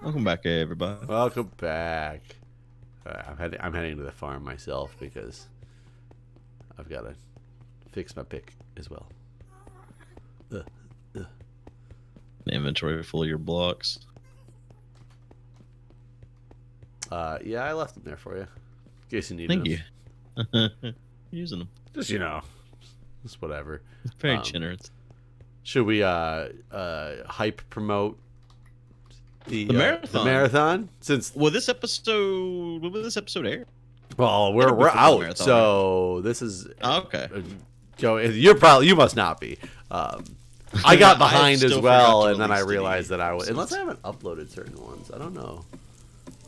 Welcome back, everybody. Welcome back. I'm heading to the farm myself because I've got to fix my pick as well. Ugh, ugh. Inventory full of your blocks. Yeah, I left them there for you in case you need Thank them. you. Using them. Just just whatever. It's very generous. Should we hype promote the marathon? The marathon? Since Will this episode air? well, It'll be we're for the out, marathon, so this is Okay. Joe. You must not be. I got behind still as forgot well, to and then I release the realized that I was episodes. unless I haven't uploaded certain ones. I don't know.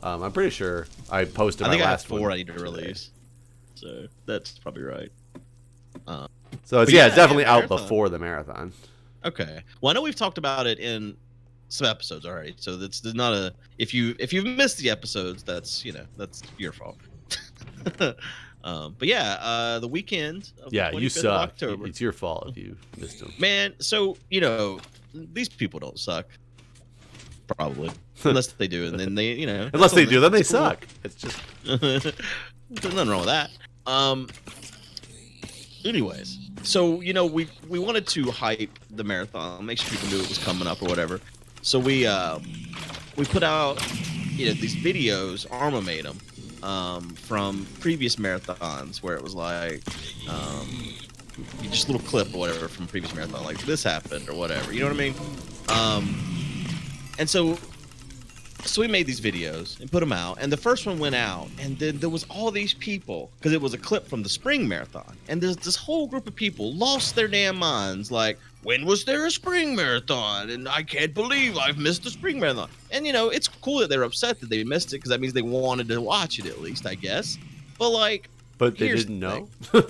I'm pretty sure I posted I my think I have last 4 one I need to today. release. So that's probably right. So it's But yeah, it's definitely yeah, out marathon. before the marathon. Okay. Well, I know we've talked about it in some episodes already, so that's not a if you've missed the episodes, that's that's your fault. But yeah, the weekend of Yeah, the you 25th of suck. October. It's your fault if you missed them. Man, so these people don't suck, probably, unless they do, and then they Unless they do, then they it's cool. suck. It's just There's nothing wrong with that. Anyways, so we wanted to hype the marathon, make sure people knew it was coming up or whatever. So we put out these videos. Arma made them from previous marathons where it was like just a little clip or whatever from previous marathon, like this happened or whatever. You know what I mean? And so we made these videos and put them out, and the first one went out, and then there was all these people because it was a clip from the spring marathon, and there's this whole group of people lost their damn minds, like, when was there a spring marathon? And I can't believe I've missed the spring marathon. And it's cool that they're upset that they missed it because that means they wanted to watch it at least, I guess. But like, but they here's didn't the know.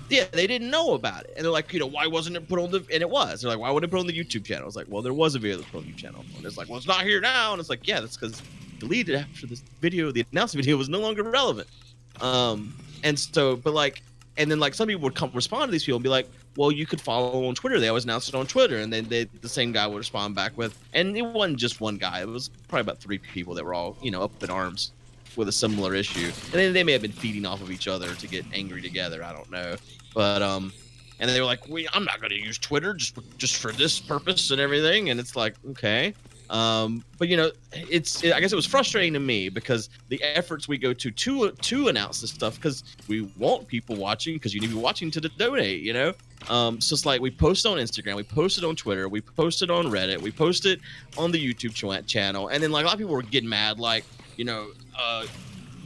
yeah, they didn't know about it, and they're like, why wasn't it put on the? And it was. They're like, why wouldn't it put on the YouTube channel? It's like, well, there was a video that put on the YouTube channel, and it's like, well, it's not here now, and it's like, yeah, that's because deleted after this video. The announcement video was no longer relevant. And so, but like, and then like some people would come respond to these people and be like, well, you could follow on Twitter. They always announce it on Twitter, and then the same guy would respond back with, and it wasn't just one guy. It was probably about 3 people that were all up in arms with a similar issue, and then they may have been feeding off of each other to get angry together. I don't know. But and then they were like, I'm not going to use Twitter just for this purpose and everything. And it's like, okay. But I guess it was frustrating to me because the efforts we go to announce this stuff, because we want people watching, because you need to be watching to donate, so it's like we post on Instagram, we posted on Twitter, we posted on Reddit, we posted on the YouTube channel, and then like a lot of people were getting mad, like,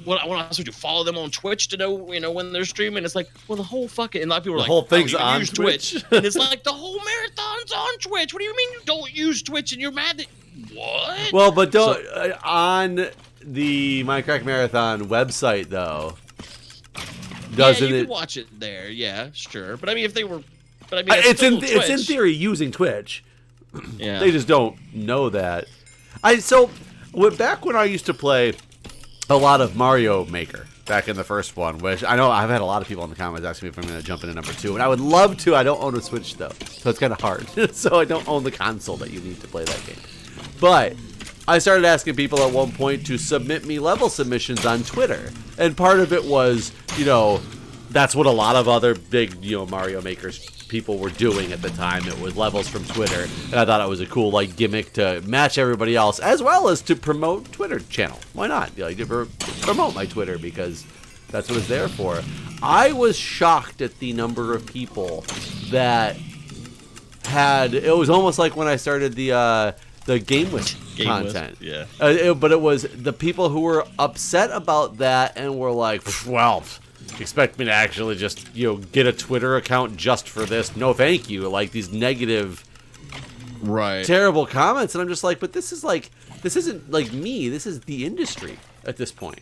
what I want to do, follow them on Twitch to know, when they're streaming. It's like, well, the whole fucking, and a lot of people are like, whole thing's you on use Twitch. and it's like, the whole marathon's on Twitch. What do you mean you don't use Twitch and you're mad that, what? Well, but don't on the Minecraft Marathon website though. Doesn't you it? can watch it there, yeah, sure. But I mean, if they were, It's in Twitch. theory using Twitch. Yeah. They just don't know that. Back when I used to play a lot of Mario Maker back in the first one, which I know I've had a lot of people in the comments asking me if I'm going to jump into number 2, and I would love to. I don't own a Switch though, so it's kind of hard. So I don't own the console that you need to play that game. But I started asking people at one point to submit me level submissions on Twitter, and part of it was, that's what a lot of other big, Mario Makers people were doing at the time. It was levels from Twitter, and I thought it was a cool gimmick to match everybody else, as well as to promote Twitter channel. Why not? Promote my Twitter, because that's what it's there for. I was shocked at the number of people that had. It was almost like when I started the Game With content. Yeah. But it was the people who were upset about that and were like, well, expect me to actually just, get a Twitter account just for this? No, thank you. Like these negative, Right. terrible comments. And I'm just like, but this isn't like me. This is the industry at this point.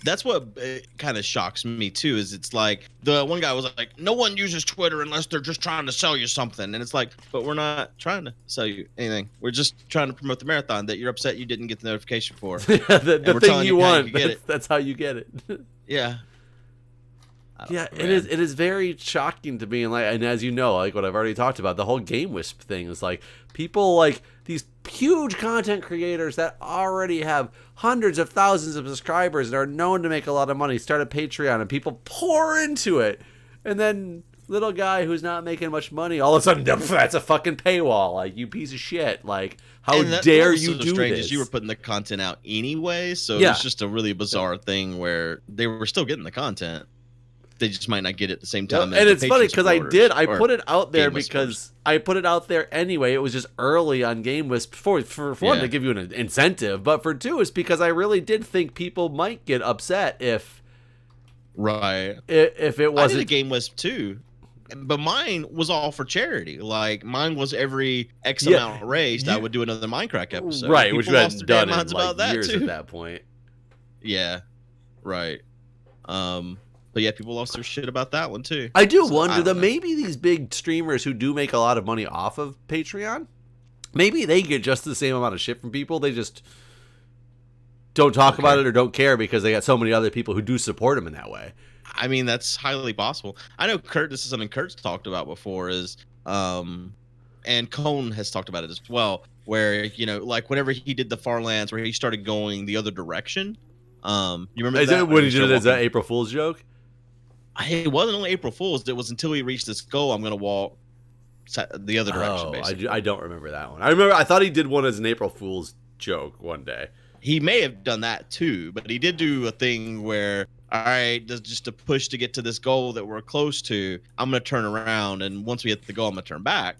That's what kind of shocks me too, is it's like the one guy was like, no one uses Twitter unless they're just trying to sell you something. And it's like, but we're not trying to sell you anything. We're just trying to promote the marathon that you're upset you didn't get the notification for. the thing you want, get it. that's how you get it. Yeah. Yeah, it is very shocking to me, and as you know, like what I've already talked about, the whole Game Wisp thing is like people like these huge content creators that already have hundreds of thousands of subscribers and are known to make a lot of money start a Patreon and people pour into it. And then little guy who's not making much money, all of a sudden, that's a fucking paywall. Like, you piece of shit. Like, how dare you do this? You were putting the content out anyway, so it's just a really bizarre thing where they were still getting the content. They just might not get it at the same time. And it's funny because I put it out there because I put it out there anyway. It was just early on GameWisp for one to give you an incentive, but for two, it's because I really did think people might get upset if it wasn't. I did a GameWisp too. But mine was all for charity. Like, mine was every X amount raised, I would do another Minecraft episode. Right, which we hadn't done in like years at that point. Yeah, right. But yeah, people lost their shit about that one too. I do wonder that maybe these big streamers who do make a lot of money off of Patreon, maybe they get just the same amount of shit from people. They just don't talk about it or don't care because they got so many other people who do support them in that way. I mean, that's highly possible. I know Kurt, this is something Kurt's talked about before, is and Cone has talked about it as well, where, you know, like whenever he did the Farlands, where he started going the other direction. You remember that? When he did it as an April Fool's joke? It wasn't only April Fool's. It was until he reached this goal, I'm going to walk the other direction, basically. I don't remember that one. I thought he did one as an April Fool's joke one day. He may have done that too, but he did do a thing where, all right, just to push to get to this goal that we're close to, I'm going to turn around, and once we hit the goal, I'm going to turn back.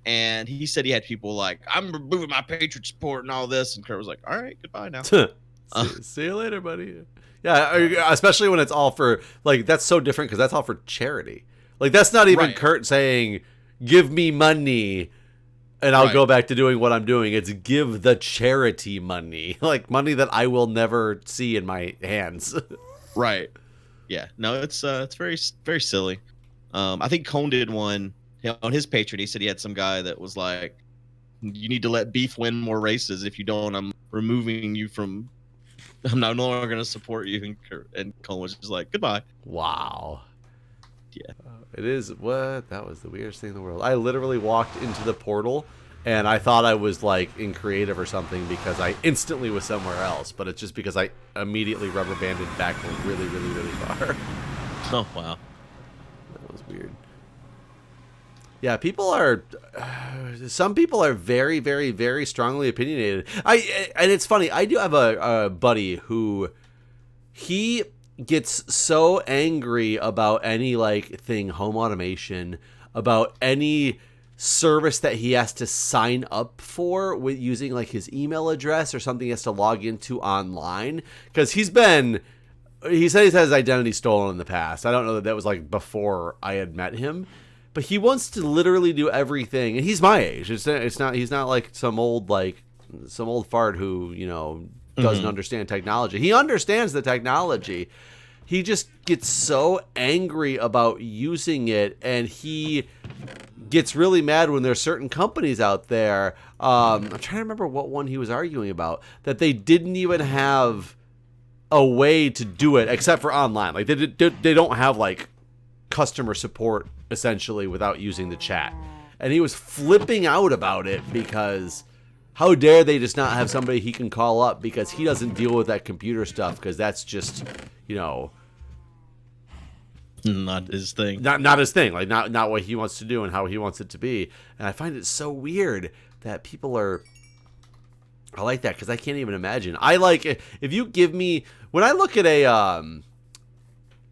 And he said he had people like, I'm removing my Patriot support and all this, and Kurt was like, all right, goodbye now. See you later, buddy. Yeah, especially when it's all for, like, that's so different because that's all for charity. Like, that's not even Kurt saying, give me money and I'll go back to doing what I'm doing. It's give the charity money. Like, money that I will never see in my hands. Right. Yeah. No, it's very, very silly. I think Cone did one on his Patreon. He said he had some guy that was like, you need to let beef win more races. If you don't, I'm removing you from... I'm no longer going to support you. And Cole was just like, goodbye. Wow. Yeah. It is. What? That was the weirdest thing in the world. I literally walked into the portal and I thought I was like in creative or something because I instantly was somewhere else. But it's just because I immediately rubber banded back really, really, really far. Oh, wow. That was weird. Yeah, people are. Some people are very, very, very strongly opinionated. And it's funny. I do have a buddy who he gets so angry about any like thing, home automation, about any service that he has to sign up for with using like his email address or something he has to log into online, because he said he's had his identity stolen in the past. I don't know that was like before I had met him. But he wants to literally do everything, and he's my age. It's not. He's not like some old fart who, you know, doesn't understand technology. He understands the technology. He just gets so angry about using it, and he gets really mad when there's certain companies out there. I'm trying to remember what one he was arguing about, that they didn't even have a way to do it except for online. Like they don't have like customer support essentially without using the chat. And he was flipping out about it because how dare they just not have somebody he can call up, because he doesn't deal with that computer stuff, because that's just, you know, not his thing. Not his thing. Like not what he wants to do and how he wants it to be. And I find it so weird that people are like that, because I can't even imagine. I like, if you give me, when I look at a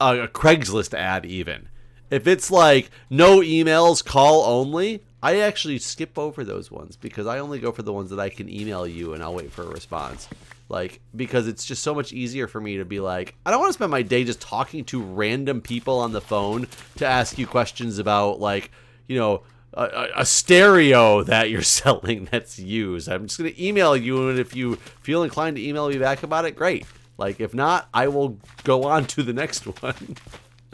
Craigslist ad, even if it's like no emails, call only, I actually skip over those ones, because I only go for the ones that I can email you and I'll wait for a response. Like, because it's just so much easier for me to be like, I don't want to spend my day just talking to random people on the phone to ask you questions about, like, you know, a stereo that you're selling that's used. I'm just going to email you, and if you feel inclined to email me back about it, great. Like, if not, I will go on to the next one.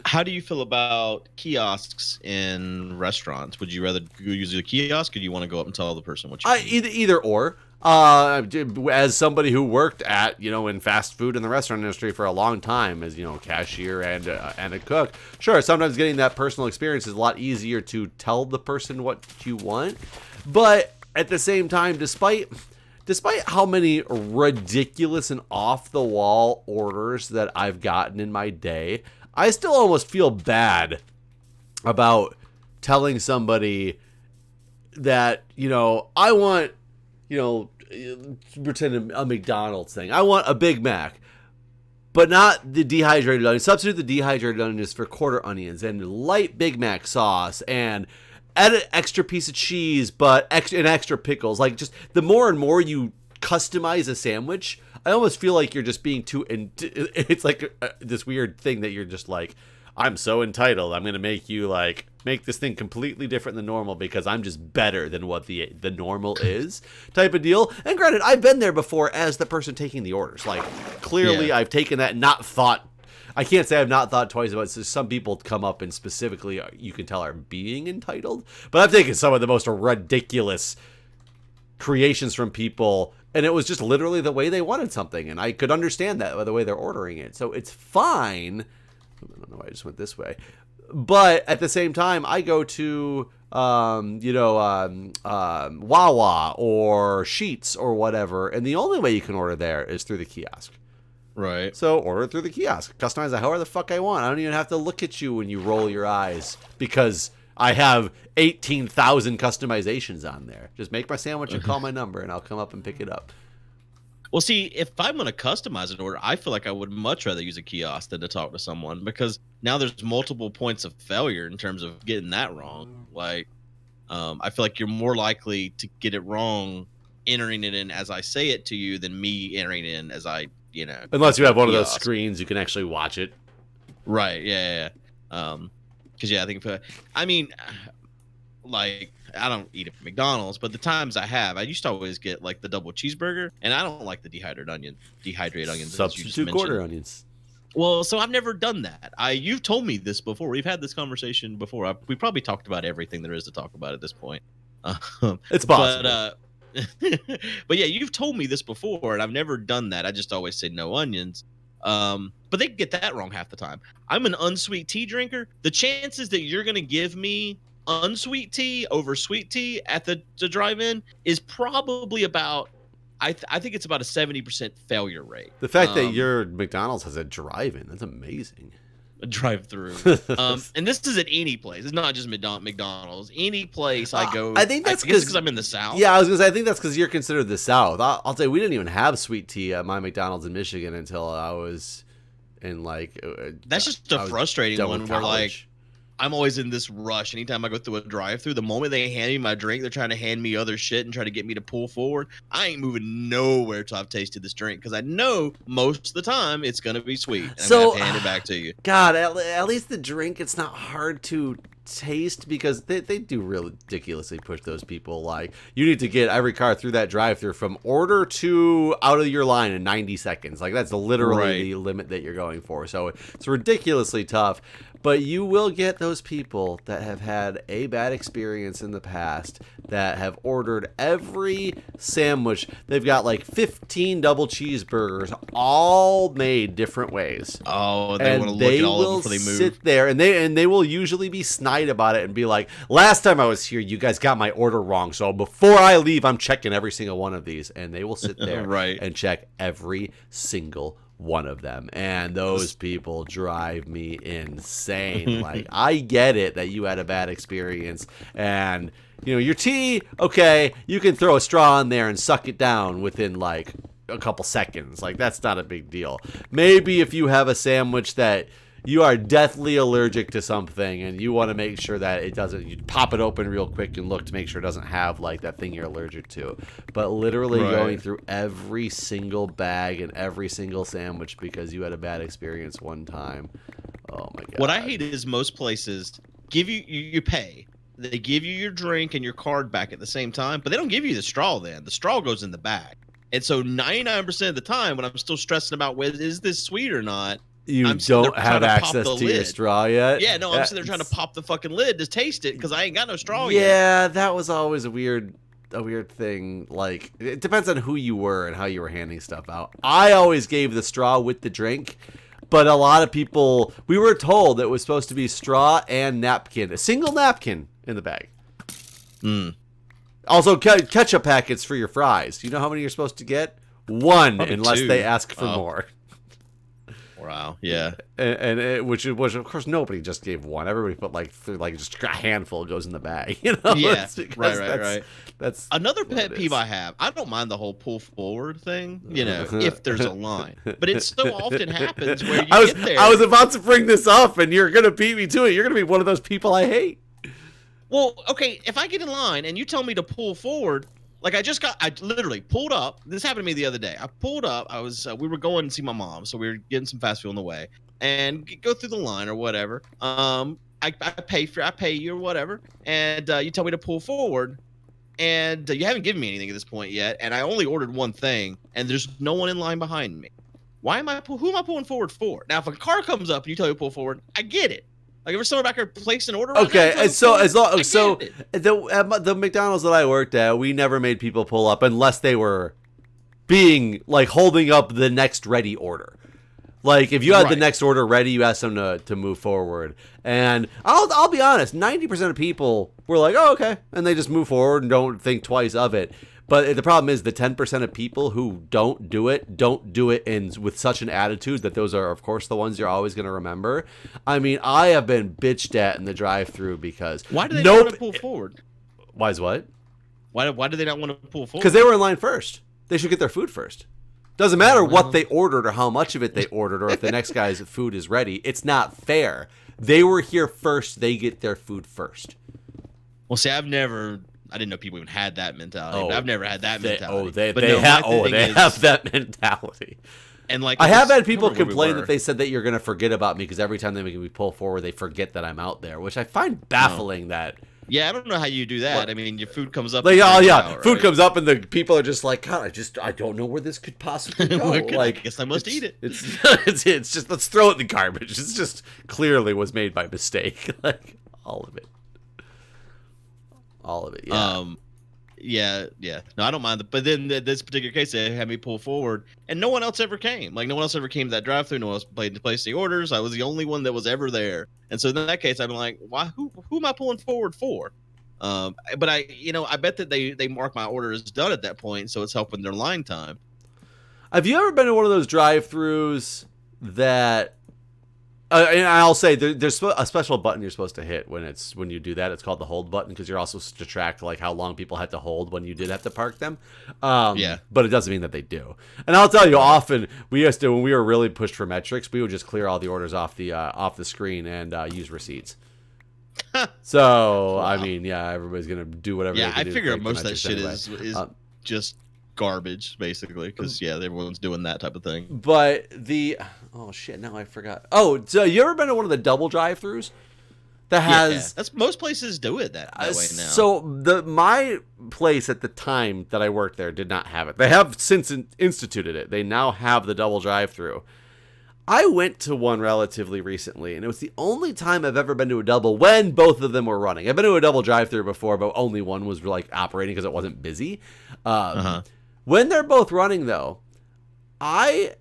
How do you feel about kiosks in restaurants? Would you rather use a kiosk, or do you want to go up and tell the person what you need? Either or. As somebody who worked at, you know, in fast food in the restaurant industry for a long time as, you know, cashier and a cook, sure, sometimes getting that personal experience is a lot easier to tell the person what you want. But at the same time, despite despite how many ridiculous and off-the-wall orders that I've gotten in my day, I still almost feel bad about telling somebody that, I want, pretend a McDonald's thing. I want a Big Mac, but not the dehydrated onions. Substitute the dehydrated onions for quarter onions and light Big Mac sauce and add an extra piece of cheese, but extra pickles. Like, just the more and more you customize a sandwich, I almost feel like you're just being too. It's like this weird thing that you're just like, I'm so entitled. I'm gonna make you make this thing completely different than normal because I'm just better than what the normal is, type of deal. And granted, I've been there before as the person taking the orders. Like, clearly, I've taken that and not thought. I can't say I've not thought twice about it. So some people come up and specifically, you can tell, are being entitled. But I've taken some of the most ridiculous creations from people, and it was just literally the way they wanted something. And I could understand that by the way they're ordering it. So it's fine. I don't know why I just went this way. But at the same time, I go to, Wawa or Sheetz or whatever. And the only way you can order there is through the kiosk. Right. So order through the kiosk. Customize it however the fuck I want. I don't even have to look at you when you roll your eyes because I have 18,000 customizations on there. Just make my sandwich and call my number, and I'll come up and pick it up. Well, see, if I'm going to customize an order, I feel like I would much rather use a kiosk than to talk to someone because now there's multiple points of failure in terms of getting that wrong. Like, I feel like you're more likely to get it wrum entering it in as I say it to you than me entering it in as I, Unless you have one of those screens, you can actually watch it. Right. Yeah. Because, I think, I don't eat at McDonald's, but the times I have, I used to always get the double cheeseburger, and I don't like the dehydrated onions. Substitute quarter onions. Well, so I've never done that. You've told me this before. We've had this conversation before. We probably talked about everything there is to talk about at this point. It's possible. But yeah, you've told me this before, and I've never done that. I just always say no onions. But they get that wrong half the time. I'm an unsweet tea drinker. The chances that you're going to give me unsweet tea over sweet tea at the drive-in is probably about, I think it's about a 70% failure rate. The fact that your McDonald's has a drive-in, that's amazing. A drive-through. And this is at any place. It's not just McDonald's. Any place I go. I think that's because I'm in the South. Yeah, I was going to say, I think that's because you're considered the South. I'll say we didn't even have sweet tea at my McDonald's in Michigan until I was in that's just a frustrating one where college. I'm always in this rush. Anytime I go through a drive-through, the moment they hand me my drink, they're trying to hand me other shit and try to get me to pull forward. I ain't moving nowhere till I've tasted this drink because I know most of the time it's gonna be sweet. And I'm gonna have to hand it back to you. God, at least the drink, it's not hard to taste because they do really ridiculously push those people. You need to get every car through that drive-through from order to out of your line in 90 seconds. That's literally the limit that you're going for. So it's ridiculously tough. But you will get those people that have had a bad experience in the past that have ordered every sandwich. They've got 15 double cheeseburgers, all made different ways. Oh, they want to look at all of them before they move. Sit there, and they will usually be snide about it and be like, "Last time I was here, you guys got my order wrong. So before I leave, I'm checking every single one of these." And they will sit there and check every single one of them, and those people drive me insane. I get it that you had a bad experience, and your tea, okay, you can throw a straw in there and suck it down within a couple seconds. That's not a big deal. Maybe if you have a sandwich that you are deathly allergic to something and you want to make sure that it doesn't, you pop it open real quick and look to make sure it doesn't have that thing you're allergic to. But literally going through every single bag and every single sandwich because you had a bad experience one time. Oh my God. What I hate is most places give you pay. They give you your drink and your card back at the same time, but they don't give you the straw then. The straw goes in the bag. And so 99% of the time when I'm still stressing about is this sweet or not, you don't have access to your straw yet? Yeah, no, I'm sitting there trying to pop the fucking lid to taste it because I ain't got no straw yet. Yeah, that was always a weird thing. It depends on who you were and how you were handing stuff out. I always gave the straw with the drink, but a lot of people, we were told it was supposed to be straw and napkin, a single napkin in the bag. Also, ketchup packets for your fries. You know how many you're supposed to get? One, Probably unless 2. they ask for more. Wow. Yeah. Which of course nobody just gave one. Everybody put like just a handful goes in the bag. You know? Yeah. Right. Right. That's Another pet peeve I have. I don't mind the whole pull forward thing, if there's a line. But it so often happens where you get there. I was about to bring this up, and you're gonna beat me to it. You're gonna be one of those people I hate. Well, okay, if I get in line and you tell me to pull forward, like I literally pulled up. This happened to me the other day. I pulled up. We were going to see my mom, so we were getting some fast food on the way, and go through the line or whatever. I pay you or whatever, and you tell me to pull forward, and you haven't given me anything at this point yet, and I only ordered one thing, and there's no one in line behind me. Who am I pulling forward for? Now, if a car comes up and you tell me to pull forward, I get it. Like, if there's someone back here placing an order. Okay, and so the McDonald's that I worked at, we never made people pull up unless they were being like holding up the next ready order. Like, if you had the next order ready, you asked them to move forward. And I'll be honest, 90% of people were like, oh, okay, and they just move forward and don't think twice of it. But the problem is the 10% of people who don't do it with such an attitude that those are, of course, the ones you're always going to remember. I mean, I have been bitched at in the drive-thru because why do they not want to pull forward? Why is what? Why do they not want to pull forward? Because they were in line first. They should get their food first. Doesn't matter what they ordered or how much of it they ordered or if the next guy's food is ready. It's not fair. They were here first. They get their food first. Well, see, I didn't know people even had that mentality. But I've never had that mentality. They have that mentality. And like, I have had people complain that they said that you're going to forget about me because every time they make me pull forward, they forget that I'm out there, which I find baffling. That. Yeah, I don't know how you do that. What? I mean, your food comes up. Like, food comes up, and the people are just like, God, I don't know where this could possibly go. Like, I guess I must eat it. It's just let's throw it in the garbage. It's just clearly was made by mistake. Like all of it. Yeah. Yeah. No, I don't mind. But then this particular case, they had me pull forward, and no one else ever came. Like, no one else ever came to that drive-thru. No one else played to place the orders. I was the only one that was ever there. And so in that case, I'm like, why? Who am I pulling forward for? But I bet that they mark my order as done at that point, so it's helping their line time. Have you ever been to one of those drive-thrus that? And I'll say there's a special button you're supposed to hit when you do that. It's called the hold button because you're also supposed to track like how long people had to hold when you did have to park them. Yeah. But it doesn't mean that they do. And I'll tell you, often when we were really pushed for metrics, we would just clear all the orders off the screen and use receipts. So wow. I mean, yeah, everybody's gonna do whatever. Yeah, they can I figure most of that shit anyway. is just garbage, basically, because everyone's doing that type of thing. But now I forgot. Oh, so you ever been to one of the double drive-thrus that has? That's most places do it that way now. So my place at the time that I worked there did not have it. They have since instituted it. They now have the double drive-thru. I went to one relatively recently, and it was the only time I've ever been to a double when both of them were running. I've been to a double drive-thru before, but only one was like operating because it wasn't busy. When they're both running, though, I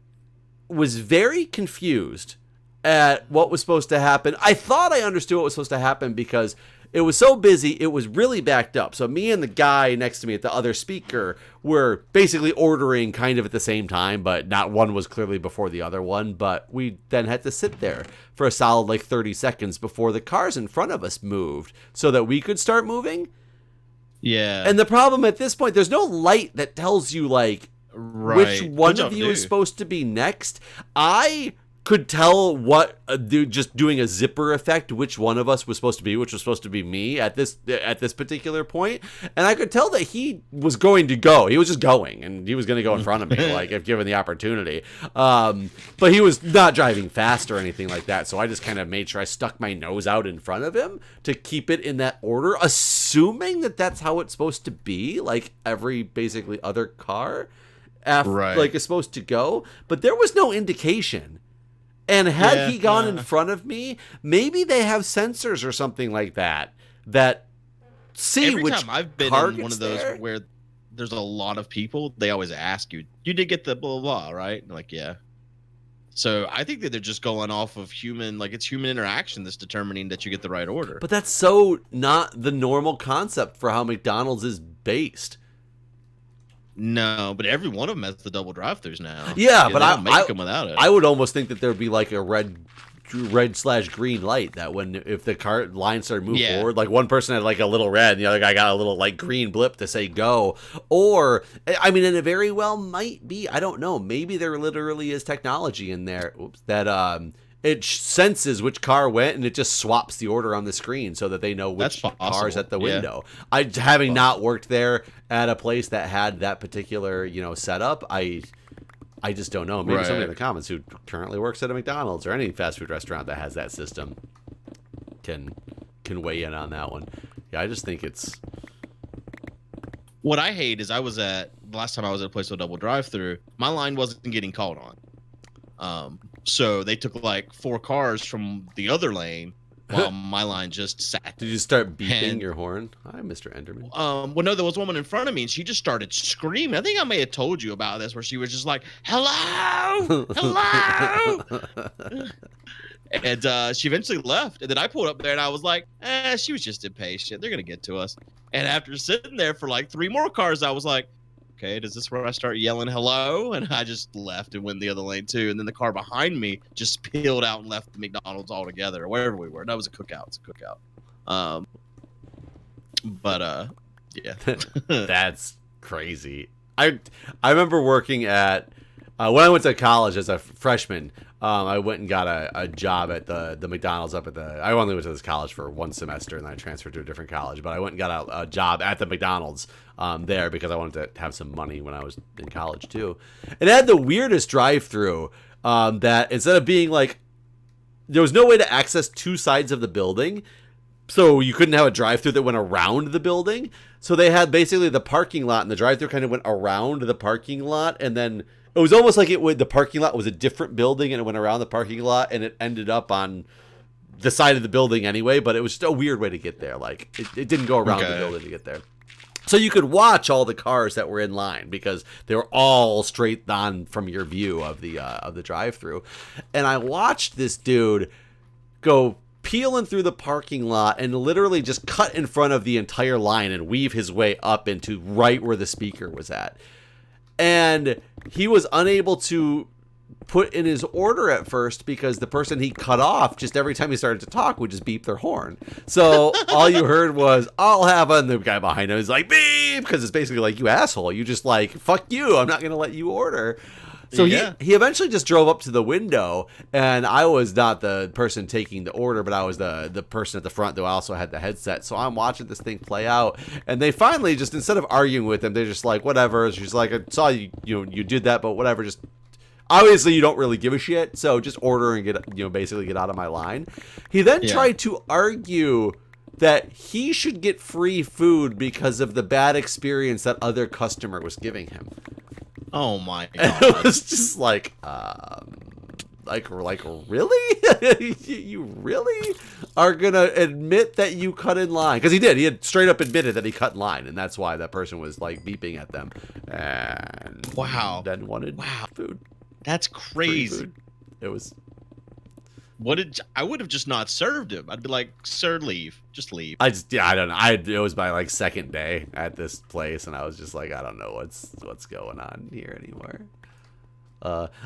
was very confused at what was supposed to happen. I thought I understood what was supposed to happen because it was so busy, it was really backed up. So me and the guy next to me at the other speaker were basically ordering kind of at the same time, but not one was clearly before the other one. But we then had to sit there for a solid like 30 seconds before the cars in front of us moved so that we could start moving. Yeah. And the problem at this point, there's no light that tells you like which one of you is supposed to be next. I could tell just doing a zipper effect which one of us was supposed to be, which was supposed to be me at this particular point. And I could tell that he was going to go. He was just going, and he was going to go in front of me, like if given the opportunity. But he was not driving fast or anything like that. So I just kind of made sure I stuck my nose out in front of him to keep it in that order, assuming that that's how it's supposed to be, like every basically other car like is supposed to go. But there was no indication. And had he gone in front of me, maybe they have sensors or something like that see every which time I've been car in one of those there. where there's a lot of people, they always ask you did get the blah blah, blah, right? And like, yeah. So I think that they're just going off of it's human interaction that's determining that you get the right order. But that's so not the normal concept for how McDonald's is based. No, but every one of them has the double drive-throughs now. Yeah, but they I don't make them without it. I would almost think that there'd be like a red/green light that if the car line started moving forward, like one person had like a little red and the other guy got a little like green blip to say go. Or I mean, and it very well might be, I don't know, maybe there literally is technology in there that it senses which car went and it just swaps the order on the screen so that they know which car's at the window. I having not worked there at a place that had that particular setup, I just don't know. Maybe somebody in the comments who currently works at a McDonald's or any fast food restaurant that has that system can weigh in on that one. Yeah, I just think it's... What I hate is the last time I was at a place with a double drive-through, my line wasn't getting called on. So they took like 4 cars from the other lane while my line just sat. Did you start beeping your horn? Hi, Mr. Enderman. Well, no, there was a woman in front of me, and she just started screaming. I think I may have told you about this, where she was just like, "Hello, hello," and she eventually left. And then I pulled up there, and I was like, she was just impatient. They're gonna get to us. And after sitting there for like 3 more cars, I was like, okay, is this where I start yelling hello? And I just left and went the other lane too. And then the car behind me just peeled out and left the McDonald's altogether, or wherever we were. That was a cookout. It's a cookout. Yeah. That's crazy. I remember working at when I went to college as a freshman. I went and got a job at the McDonald's up at I only went to this college for 1 semester and then I transferred to a different college. But I went and got a job at the McDonald's there because I wanted to have some money when I was in college too. It had the weirdest drive-through that instead of being like, there was no way to access 2 sides of the building. So you couldn't have a drive-through that went around the building. So they had basically the parking lot and the drive-through kind of went around the parking lot, and then it was almost like the parking lot was a different building and it went around the parking lot and it ended up on the side of the building anyway, but it was just a weird way to get there. Like it didn't go around the building to get there. So you could watch all the cars that were in line because they were all straight on from your view of the drive-through. And I watched this dude go peeling through the parking lot and literally just cut in front of the entire line and weave his way up into right where the speaker was at. And he was unable to put in his order at first because the person he cut off, just every time he started to talk, would just beep their horn. So all you heard was, "I'll have a," and the guy behind him is like, "Beep," because it's basically like, "You asshole, you just like, fuck you, I'm not going to let you order." So he eventually just drove up to the window, and I was not the person taking the order, but I was the person at the front who also had the headset. So I'm watching this thing play out, and they finally just, instead of arguing with him, they're just like, whatever. She's like, "I saw you, you did that, but whatever. Just obviously you don't really give a shit, so just order and basically get out of my line." He then tried to argue that he should get free food because of the bad experience that other customer was giving him. Oh my god! It was just like really? You really are gonna admit that you cut in line? Because he did. He had straight up admitted that he cut in line, and that's why that person was like beeping at them. And then wanted food. That's crazy. Food. It was. I would have just not served him. I'd be like, "Sir, leave. Just leave." I don't know. It was my like second day at this place, and I was just like, I don't know what's going on here anymore.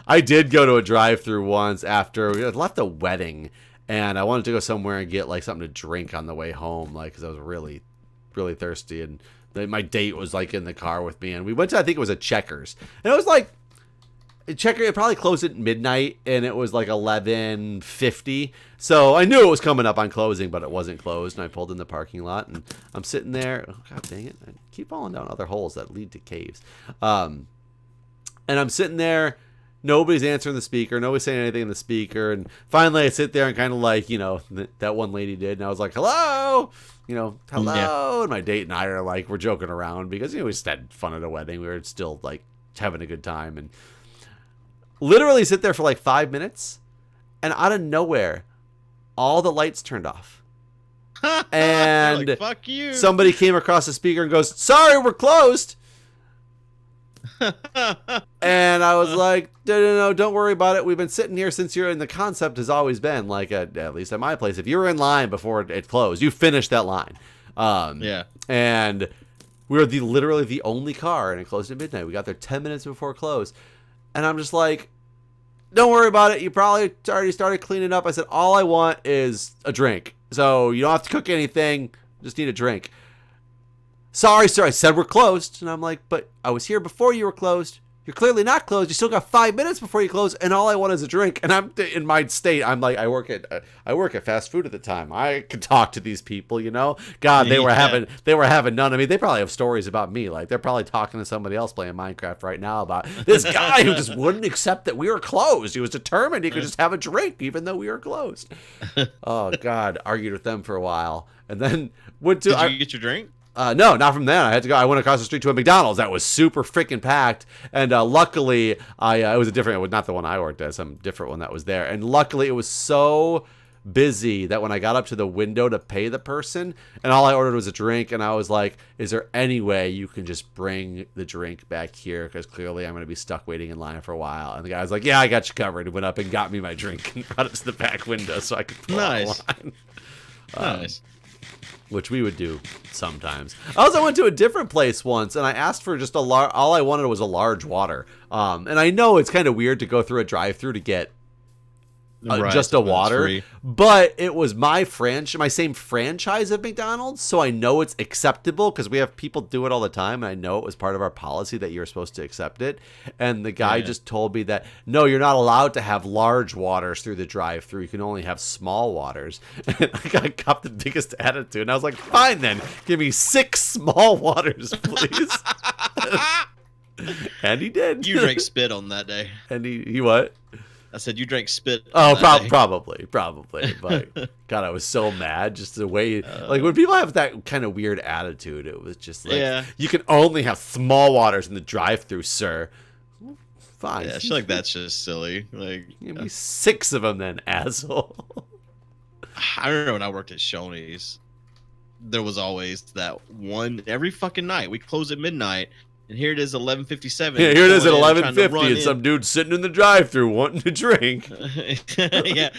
I did go to a drive-through once after we had left a wedding, and I wanted to go somewhere and get like something to drink on the way home, like because I was really, really thirsty, and my date was like in the car with me, and we went to, I think it was a Checkers, and it was like. It probably closed at midnight, and it was like 11:50. So I knew it was coming up on closing, but it wasn't closed. And I pulled in the parking lot, and I'm sitting there. Oh, God dang it! I keep falling down other holes that lead to caves. And I'm sitting there. Nobody's answering the speaker. Nobody's saying anything in the speaker. And finally, I sit there and kind of like, that one lady did. And I was like, "Hello." Hello. Yeah. And my date and I are like, we're joking around because, we just had fun at a wedding. We were still like having a good time. And literally sit there for like 5 minutes, and out of nowhere, all the lights turned off. And like, fuck you. Somebody came across the speaker and goes, "Sorry, we're closed." And I was like, no, don't worry about it. We've been sitting here since you're in. The concept has always been like, at least at my place, if you were in line before it closed, you finished that line. And We were literally the only car, and it closed at midnight. We got there 10 minutes before close. And I'm just like, don't worry about it. You probably already started cleaning up. I said, all I want is a drink. So you don't have to cook anything. Just need a drink. Sorry, sir. I said we're closed. And I'm like, but I was here before you were closed. You're clearly not closed. You still got 5 minutes before you close, and all I want is a drink. And I'm in my state. I'm like, I work at fast food at the time. I could talk to these people, you know. God, they were having none. I mean, they probably have stories about me. Like they're probably talking to somebody else playing Minecraft right now about this guy who just wouldn't accept that we were closed. He was determined he could just have a drink even though we were closed. Oh God, argued with them for a while, and then went to. Did you get your drink? No, not from then. I had to go. I went across the street to a McDonald's that was super freaking packed, and luckily, it was a different, not the one I worked at, some different one that was there. And luckily, it was so busy that when I got up to the window to pay the person, and all I ordered was a drink, and I was like, "Is there any way you can just bring the drink back here? Because clearly, I'm going to be stuck waiting in line for a while." And the guy was like, "Yeah, I got you covered." He went up and got me my drink and brought it to the back window so I could pull out the line. Nice. Which we would do sometimes. I also went to a different place once, and I asked for just all I wanted was a large water. And I know it's kind of weird to go through a drive-thru to get just a water, but it was my same franchise of McDonald's, so I know it's acceptable because we have people do it all the time, and I know it was part of our policy that you're supposed to accept it. And the guy just told me that no, you're not allowed to have large waters through the drive-thru. You can only have small waters. And I got the biggest attitude, and I was like, fine then, give me 6 small waters, please. And he did. You drank spit on that day. And he what? I said you drank spit. Oh, probably. But God, I was so mad. Just the way, like when people have that kind of weird attitude, it was just like, you can only have small waters in the drive-thru, sir. Fine. Yeah, I feel like that's just silly. Like, give me 6 of them, then, asshole. I remember when I worked at Shoney's, there was always that one every fucking night. We close at midnight. And here it is, 11:57. Yeah, here it is at 11:50, and some dude sitting in the drive-thru wanting to drink. yeah,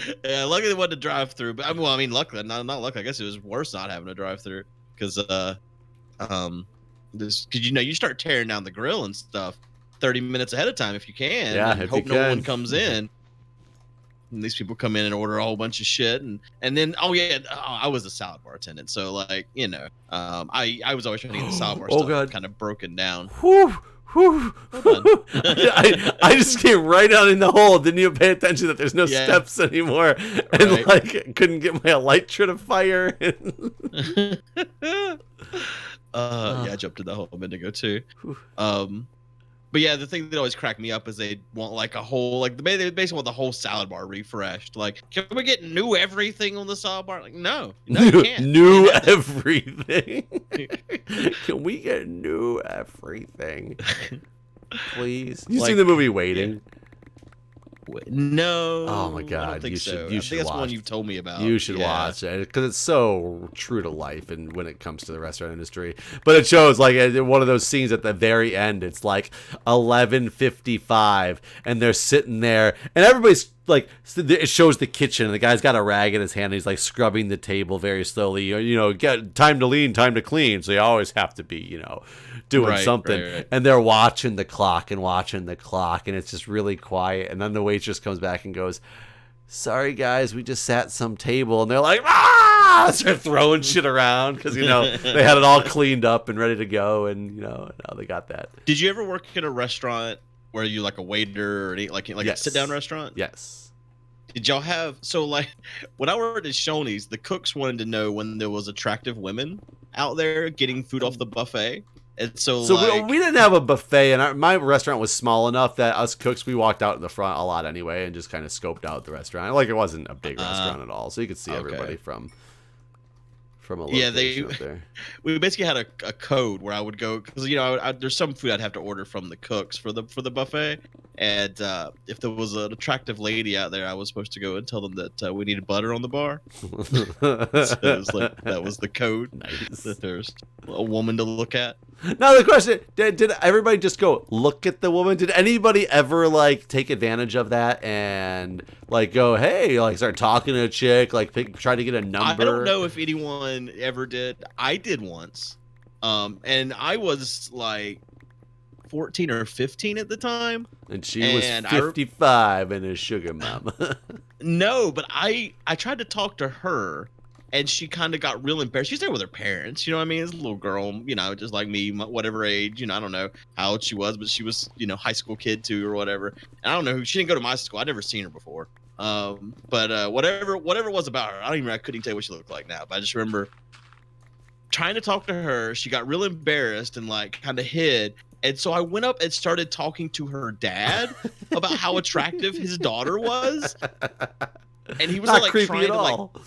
luckily it wasn't a drive-thru, but I mean, luckily, not luckily. I guess it was worse not having a drive-thru, because you start tearing down the grill and stuff 30 minutes ahead of time if you can. Yeah, and hope no one comes in. And these people come in and order a whole bunch of shit, and then I was a salad bar attendant, so like I was always trying to get the salad bar stuff kind of broken down. Whew. I just came right down in the hole. Didn't even pay attention that there's no steps anymore, and like couldn't get my elytra to fire. I jumped in the hole a minute ago too. But yeah, the thing that always cracked me up is they want like a whole, like they basically want the whole salad bar refreshed. Like, can we get new everything on the salad bar? Like, no, you can't. New everything. Can we get new everything, please? You seen the movie Waiting? Yeah. No. Oh my God! I don't think you so. should. You I should think that's watch. one you've told me about. You should watch it because it's so true to life, and when it comes to the restaurant industry. But it shows like one of those scenes at the very end. It's like 11:55, and they're sitting there, and everybody's like, it shows the kitchen, and the guy's got a rag in his hand. And he's like scrubbing the table very slowly. Get time to lean, time to clean. So you always have to be, doing something. Right. And they're watching the clock, and it's just really quiet. And then the waitress comes back and goes, "Sorry guys, we just sat some table." And they're like, "Ah!" Start throwing shit around because they had it all cleaned up and ready to go, and now they got that. Did you ever work at a restaurant where you like a waiter or like a sit down restaurant? Yes. Did y'all have when I worked at Shoney's, the cooks wanted to know when there was attractive women out there getting food off the buffet. And so we didn't have a buffet, and my restaurant was small enough that us cooks, we walked out in the front a lot anyway and just kind of scoped out the restaurant. Like, it wasn't a big restaurant at all, so you could see everybody from a location up there. We basically had a code where I would go, because there's some food I'd have to order from the cooks for the buffet, and if there was an attractive lady out there, I was supposed to go and tell them that we needed butter on the bar. So it was like, that was the code. Nice. That there's a woman to look at. Now the question: Did everybody just go look at the woman? Did anybody ever like take advantage of that and like go, hey, like start talking to a chick, like try to get a number? I don't know if anyone ever did. I did once. And I was like 14 or 15 at the time. And she was 55 and a sugar mama. No, but I tried to talk to her, and she kind of got real embarrassed. She's there with her parents, you know what I mean? It's a little girl, you know, just like me, whatever age, you know, I don't know how old she was, but she was, you know, high school kid too or whatever. And I don't know who, she didn't go to my school. I'd never seen her before. But whatever it was about her, I couldn't tell you what she looked like now, but I just remember trying to talk to her. She got real embarrassed and like kind of hid. And so I went up and started talking to her dad about how attractive his daughter was. And he was Not like creepy trying at to all. like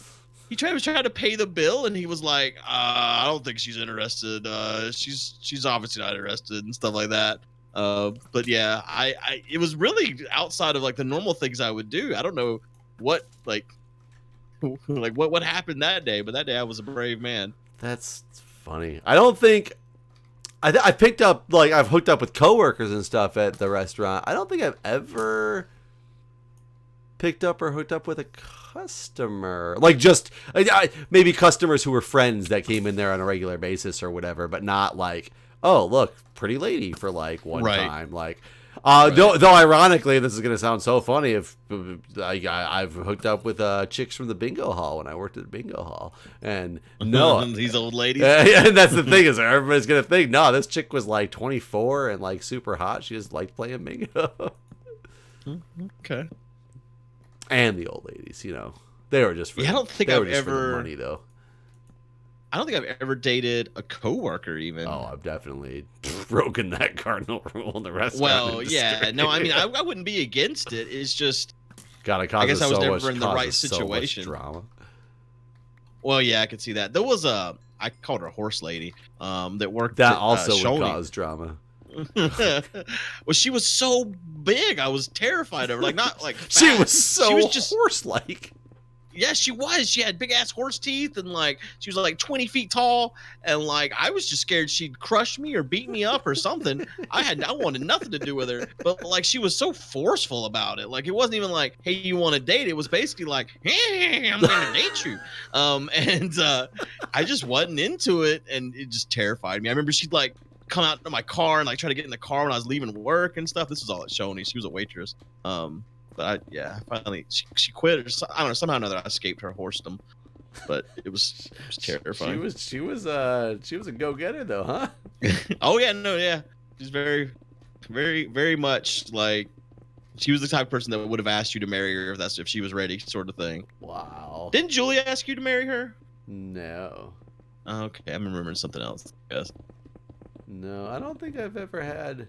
was trying to pay the bill, and he was like, I don't think she's interested. She's obviously not interested and stuff like that. But yeah, it was really outside of like the normal things I would do. I don't know what like what happened that day, but that day I was a brave man. That's funny. I don't think I picked up, like, I've hooked up with coworkers and stuff at the restaurant. I don't think I've ever picked up or hooked up with a customer. Like, just maybe customers who were friends that came in there on a regular basis or whatever, but not like, oh, look, pretty lady for like one time. Like, though ironically, this is gonna sound so funny, if I've hooked up with chicks from the bingo hall when I worked at the bingo hall, and no, these old ladies. And that's the thing, is everybody's gonna think, no, this chick was like 24 and like super hot. She just liked playing bingo. Okay. And the old ladies, you know, they were just for, I don't think they I've were just for the ever money though. I don't think I've ever dated a coworker even. Oh, I've definitely broken that cardinal rule in the restaurant. Well, yeah, no, I mean, I wouldn't be against it. It's just, God, I guess I was never in the right situation. So much drama. Well, yeah, I could see that. There was I called her a horse lady, that worked. That at, also would Shoney. cause drama. Well, she was so big, I was terrified of her. Like, not like fat. She was so she was just horse-like. Yeah, she was. She had big ass horse teeth, and like she was like 20 feet tall, and like I was just scared she'd crush me or beat me up or something. I wanted nothing to do with her, but like she was so forceful about it. Like it wasn't even like, hey, you want to date? It was basically like, hey, I'm gonna date you. I just wasn't into it, and it just terrified me. I remember she'd like come out to my car and like try to get in the car when I was leaving work and stuff. This was all at Shoney. She was a waitress. But finally she quit. Or I don't know, somehow or another I escaped her horsedom. But it was terrifying. She was a go-getter though, huh? Oh yeah, no, yeah. She's very, very, very much like, she was the type of person that would have asked you to marry her if she was ready, sort of thing. Wow. Didn't Julia ask you to marry her? No. Okay, I'm remembering something else, I guess. No, I don't think I've ever had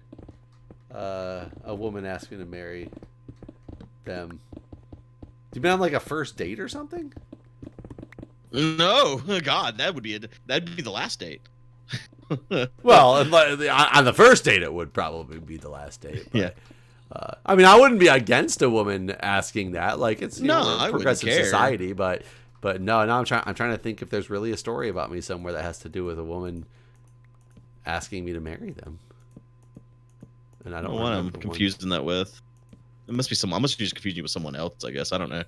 a woman ask me to marry them. You been on like a first date or something? No, God, that'd be the last date. Well, on the first date, it would probably be the last date. But, yeah. I mean, I wouldn't be against a woman asking that. Like, it's I progressive care. society, but no. I'm trying to think if there's really a story about me somewhere that has to do with a woman asking me to marry them. And I don't know what I'm confusing that with. It must be someone. I must be just confusing you with someone else, I guess. I don't know.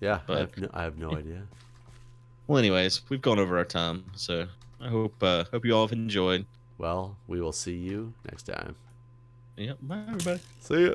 Yeah, but, I have no idea. Well, anyways, we've gone over our time, so I hope you all have enjoyed. Well, we will see you next time. Yep. Bye, everybody. See ya.